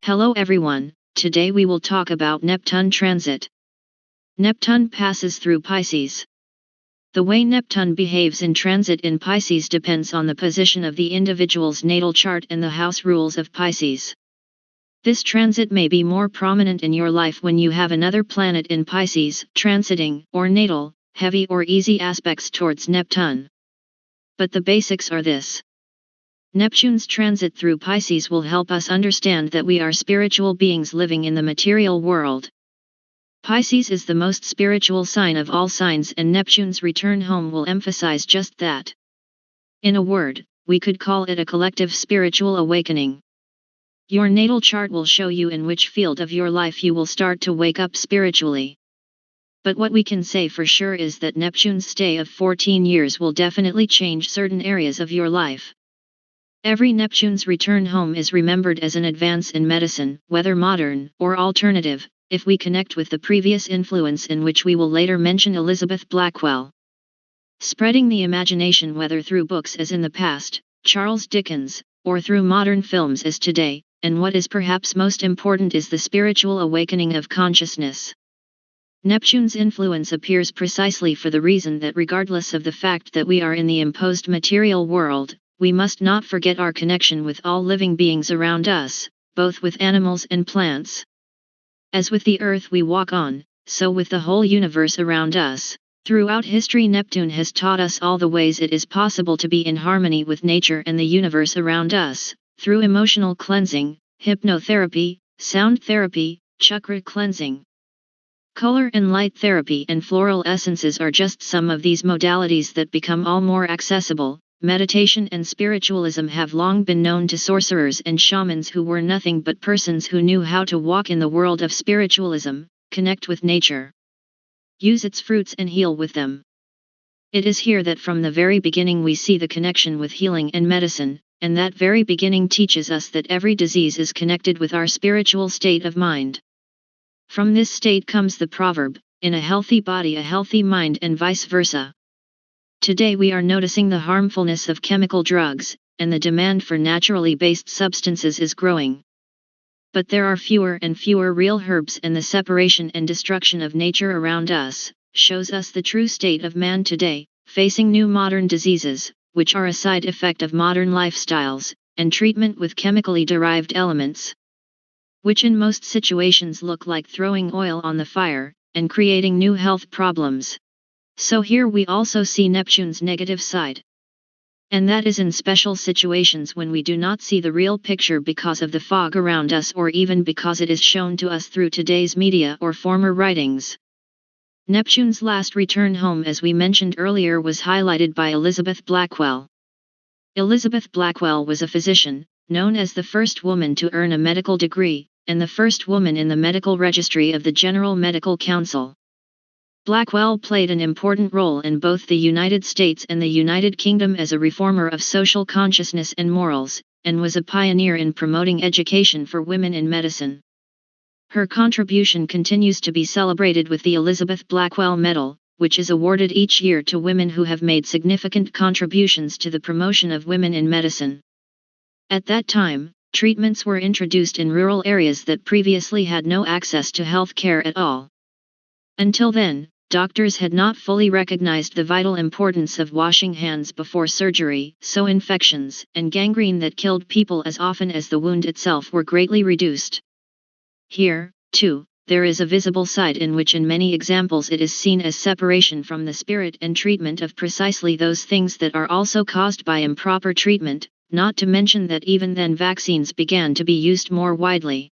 Hello everyone, today we will talk about Neptune transit. Neptune passes through Pisces. The way Neptune behaves in transit in Pisces depends on the position of the individual's natal chart and the house rules of Pisces. This transit may be more prominent in your life when you have another planet in Pisces transiting, or natal, heavy or easy aspects towards Neptune. But the basics are this. Neptune's transit through Pisces will help us understand that we are spiritual beings living in the material world. Pisces is the most spiritual sign of all signs, and Neptune's return home will emphasize just that. In a word, we could call it a collective spiritual awakening. Your natal chart will show you in which field of your life you will start to wake up spiritually. But what we can say for sure is that Neptune's stay of 14 years will definitely change certain areas of your life. Every Neptune's return home is remembered as an advance in medicine, whether modern or alternative, if we connect with the previous influence, in which we will later mention Elizabeth Blackwell. Spreading the imagination, whether through books as in the past, Charles Dickens, or through modern films as today, and what is perhaps most important is the spiritual awakening of consciousness. Neptune's influence appears precisely for the reason that regardless of the fact that we are in the imposed material world, we must not forget our connection with all living beings around us, both with animals and plants. As with the earth we walk on, so with the whole universe around us. Throughout history, Neptune has taught us all the ways it is possible to be in harmony with nature and the universe around us, through emotional cleansing, hypnotherapy, sound therapy, chakra cleansing. Color and light therapy and floral essences are just some of these modalities that become all more accessible. Meditation and spiritualism have long been known to sorcerers and shamans who were nothing but persons who knew how to walk in the world of spiritualism, connect with nature, use its fruits and heal with them. It is here that from the very beginning we see the connection with healing and medicine, and that very beginning teaches us that every disease is connected with our spiritual state of mind. From this state comes the proverb, in a healthy body a healthy mind, and vice versa. Today we are noticing the harmfulness of chemical drugs, and the demand for naturally based substances is growing. But there are fewer and fewer real herbs, and the separation and destruction of nature around us shows us the true state of man today, facing new modern diseases, which are a side effect of modern lifestyles, and treatment with chemically derived elements, which in most situations look like throwing oil on the fire, and creating new health problems. So here we also see Neptune's negative side. And that is in special situations when we do not see the real picture because of the fog around us, or even because it is shown to us through today's media or former writings. Neptune's last return home, as we mentioned earlier, was highlighted by Elizabeth Blackwell. Elizabeth Blackwell was a physician, known as the first woman to earn a medical degree, and the first woman in the medical registry of the General Medical Council. Blackwell played an important role in both the United States and the United Kingdom as a reformer of social consciousness and morals, and was a pioneer in promoting education for women in medicine. Her contribution continues to be celebrated with the Elizabeth Blackwell Medal, which is awarded each year to women who have made significant contributions to the promotion of women in medicine. At that time, treatments were introduced in rural areas that previously had no access to health care at all. Until then, doctors had not fully recognized the vital importance of washing hands before surgery, so infections and gangrene that killed people as often as the wound itself were greatly reduced. Here, too, there is a visible side in which in many examples it is seen as separation from the spirit and treatment of precisely those things that are also caused by improper treatment, not to mention that even then vaccines began to be used more widely.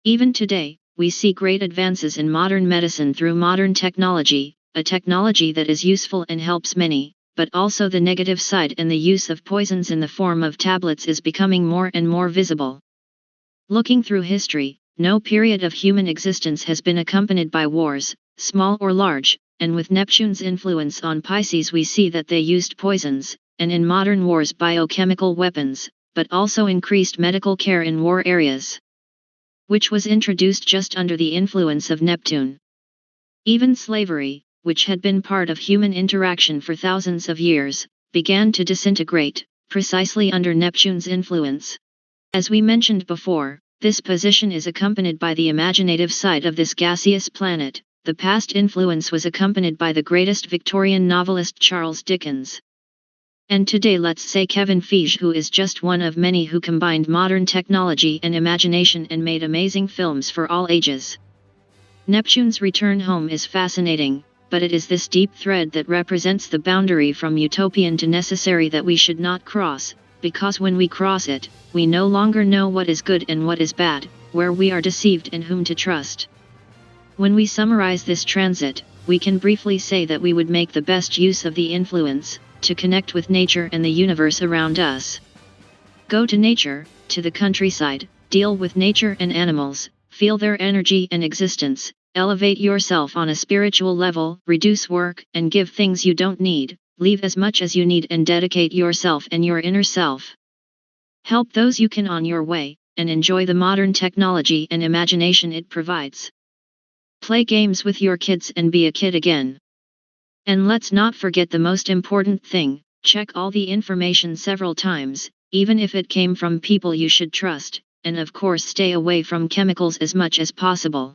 Even today, we see great advances in modern medicine through modern technology, a technology that is useful and helps many, but also the negative side, and the use of poisons in the form of tablets is becoming more and more visible. Looking through history, no period of human existence has been accompanied by wars, small or large, and with Neptune's influence on Pisces we see that they used poisons, and in modern wars biochemical weapons, but also increased medical care in war areas, which was introduced just under the influence of Neptune. Even slavery, which had been part of human interaction for thousands of years, began to disintegrate, precisely under Neptune's influence. As we mentioned before, This position is accompanied by the imaginative side of this gaseous planet. The past influence was accompanied by the greatest Victorian novelist Charles Dickens. And today let's say Kevin Feige, who is just one of many who combined modern technology and imagination and made amazing films for all ages. Neptune's return home is fascinating, but it is this deep thread that represents the boundary from utopian to necessary that we should not cross, because when we cross it, we no longer know what is good and what is bad, where we are deceived and whom to trust. When we summarize this transit, we can briefly say that we would make the best use of the influence, to connect with nature and the universe around us. Go to nature, to the countryside, deal with nature and animals, feel their energy and existence, elevate yourself on a spiritual level, reduce work and give things you don't need, leave as much as you need and dedicate yourself and your inner self. Help those you can on your way, and enjoy the modern technology and imagination it provides. Play games with your kids and be a kid again. And let's not forget the most important thing, check all the information several times, even if it came from people you should trust, and of course stay away from chemicals as much as possible.